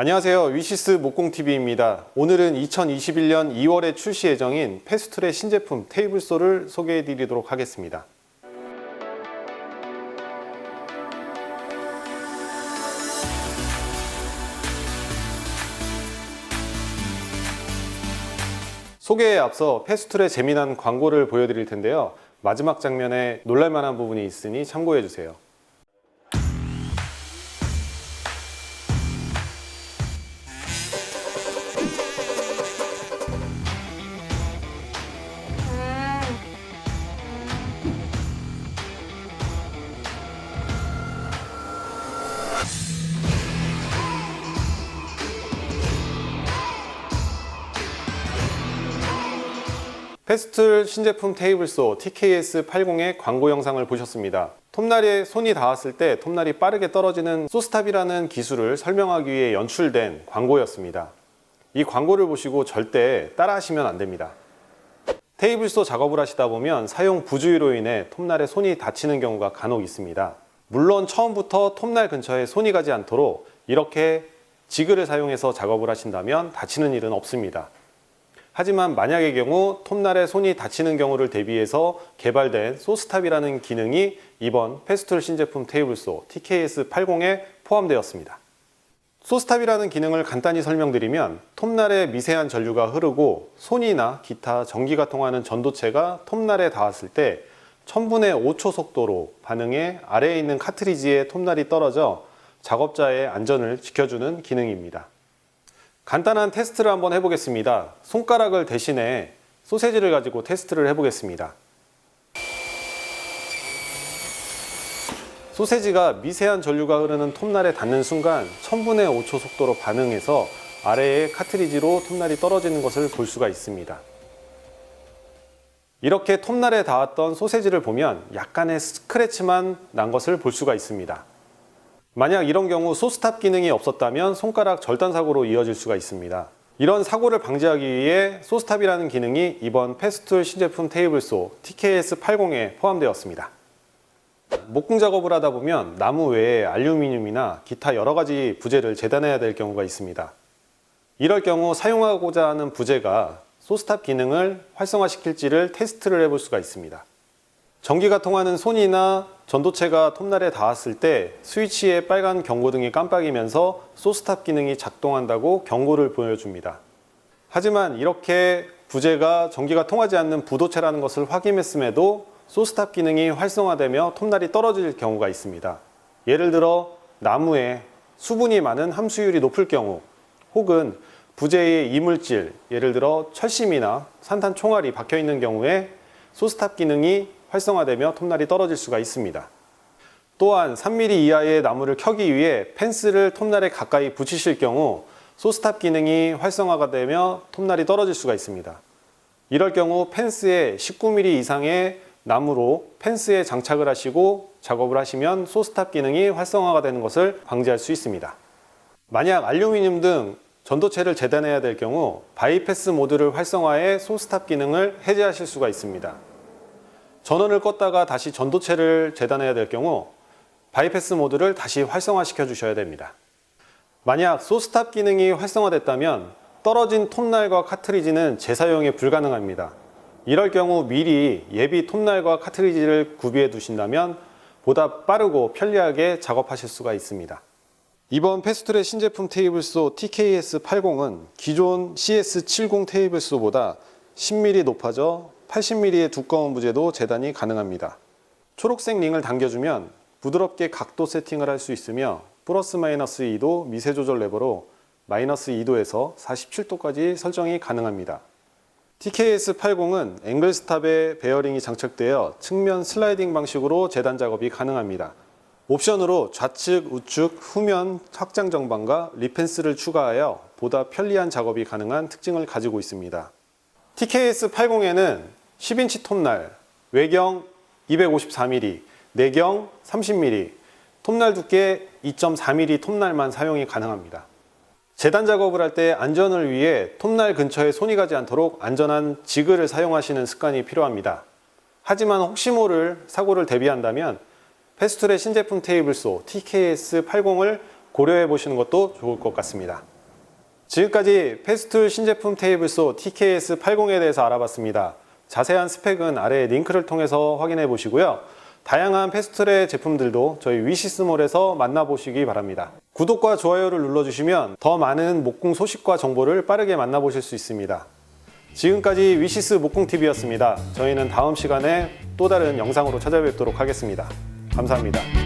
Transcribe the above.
안녕하세요. 위시스 목공TV입니다. 오늘은 2021년 2월에 출시 예정인 페스툴의 신제품 테이블소를 소개해 드리도록 하겠습니다. 소개에 앞서 페스툴의 재미난 광고를 보여드릴 텐데요. 마지막 장면에 놀랄만한 부분이 있으니 참고해 주세요. 페스툴 신제품 테이블소 TKS80의 광고 영상을 보셨습니다. 톱날에 손이 닿았을 때 톱날이 빠르게 떨어지는 소스탑이라는 기술을 설명하기 위해 연출된 광고였습니다. 이 광고를 보시고 절대 따라하시면 안 됩니다. 테이블소 작업을 하시다 보면 사용 부주의로 인해 톱날에 손이 다치는 경우가 간혹 있습니다. 물론 처음부터 톱날 근처에 손이 가지 않도록 이렇게 지그를 사용해서 작업을 하신다면 다치는 일은 없습니다. 하지만 만약의 경우 톱날에 손이 다치는 경우를 대비해서 개발된 소스탑이라는 기능이 이번 페스툴 신제품 테이블소 TKS80에 포함되었습니다. 소스탑이라는 기능을 간단히 설명드리면 톱날에 미세한 전류가 흐르고 손이나 기타 전기가 통하는 전도체가 톱날에 닿았을 때 1000분의 5초 속도로 반응해 아래에 있는 카트리지에 톱날이 떨어져 작업자의 안전을 지켜주는 기능입니다. 간단한 테스트를 한번 해보겠습니다. 손가락을 대신해 소세지를 가지고 테스트를 해보겠습니다. 소세지가 미세한 전류가 흐르는 톱날에 닿는 순간 1000분의 5초 속도로 반응해서 아래의 카트리지로 톱날이 떨어지는 것을 볼 수가 있습니다. 이렇게 톱날에 닿았던 소세지를 보면 약간의 스크래치만 난 것을 볼 수가 있습니다. 만약 이런 경우 소스탑 기능이 없었다면 손가락 절단 사고로 이어질 수가 있습니다. 이런 사고를 방지하기 위해 소스탑이라는 기능이 이번 페스툴 신제품 테이블소 TKS80에 포함되었습니다. 목공 작업을 하다 보면 나무 외에 알루미늄이나 기타 여러 가지 부재를 재단해야 될 경우가 있습니다. 이럴 경우 사용하고자 하는 부재가 소스탑 기능을 활성화시킬지를 테스트를 해볼 수가 있습니다. 전기가 통하는 손이나 전도체가 톱날에 닿았을 때 스위치의 빨간 경고등이 깜빡이면서 소스탑 기능이 작동한다고 경고를 보여줍니다. 하지만 이렇게 부재가 전기가 통하지 않는 부도체라는 것을 확인했음에도 소스탑 기능이 활성화되며 톱날이 떨어질 경우가 있습니다. 예를 들어 나무에 수분이 많은 함수율이 높을 경우 혹은 부재의 이물질, 예를 들어 철심이나 산탄 총알이 박혀 있는 경우에 소스탑 기능이 활성화되며 톱날이 떨어질 수가 있습니다. 또한 3mm 이하의 나무를 켜기 위해 펜스를 톱날에 가까이 붙이실 경우 소스탑 기능이 활성화가 되며 톱날이 떨어질 수가 있습니다. 이럴 경우 펜스에 19mm 이상의 나무로 펜스에 장착을 하시고 작업을 하시면 소스탑 기능이 활성화가 되는 것을 방지할 수 있습니다. 만약 알루미늄 등 전도체를 재단해야 될 경우 바이패스 모드를 활성화해 소스탑 기능을 해제하실 수가 있습니다. 전원을 껐다가 다시 전도체를 재단해야 될 경우 바이패스 모드를 다시 활성화시켜 주셔야 됩니다. 만약 소스탑 기능이 활성화됐다면 떨어진 톱날과 카트리지는 재사용이 불가능합니다. 이럴 경우 미리 예비 톱날과 카트리지를 구비해 두신다면 보다 빠르고 편리하게 작업하실 수가 있습니다. 이번 페스툴의 신제품 테이블소 TKS80은 기존 CS70 테이블소보다 10mm 높아져 80mm의 두꺼운 부재도 재단이 가능합니다. 초록색 링을 당겨주면 부드럽게 각도 세팅을 할 수 있으며 플러스 마이너스 2도 미세 조절 레버로 마이너스 2도에서 47도까지 설정이 가능합니다. TKS80은 앵글스탑에 베어링이 장착되어 측면 슬라이딩 방식으로 재단 작업이 가능합니다. 옵션으로 좌측, 우측, 후면 확장 정방과 리펜스를 추가하여 보다 편리한 작업이 가능한 특징을 가지고 있습니다. TKS80에는 10인치 톱날, 외경 254mm, 내경 30mm, 톱날 두께 2.4mm 톱날만 사용이 가능합니다. 재단 작업을 할 때 안전을 위해 톱날 근처에 손이 가지 않도록 안전한 지그를 사용하시는 습관이 필요합니다. 하지만 혹시 모를 사고를 대비한다면 페스툴의 신제품 테이블소 TKS80을 고려해 보시는 것도 좋을 것 같습니다. 지금까지 페스툴 신제품 테이블소 TKS80에 대해서 알아봤습니다. 자세한 스펙은 아래 링크를 통해서 확인해 보시고요. 다양한 페스툴의 제품들도 저희 위시스몰에서 만나보시기 바랍니다. 구독과 좋아요를 눌러주시면 더 많은 목공 소식과 정보를 빠르게 만나보실 수 있습니다. 지금까지 위시스 목공TV였습니다. 저희는 다음 시간에 또 다른 영상으로 찾아뵙도록 하겠습니다. 감사합니다.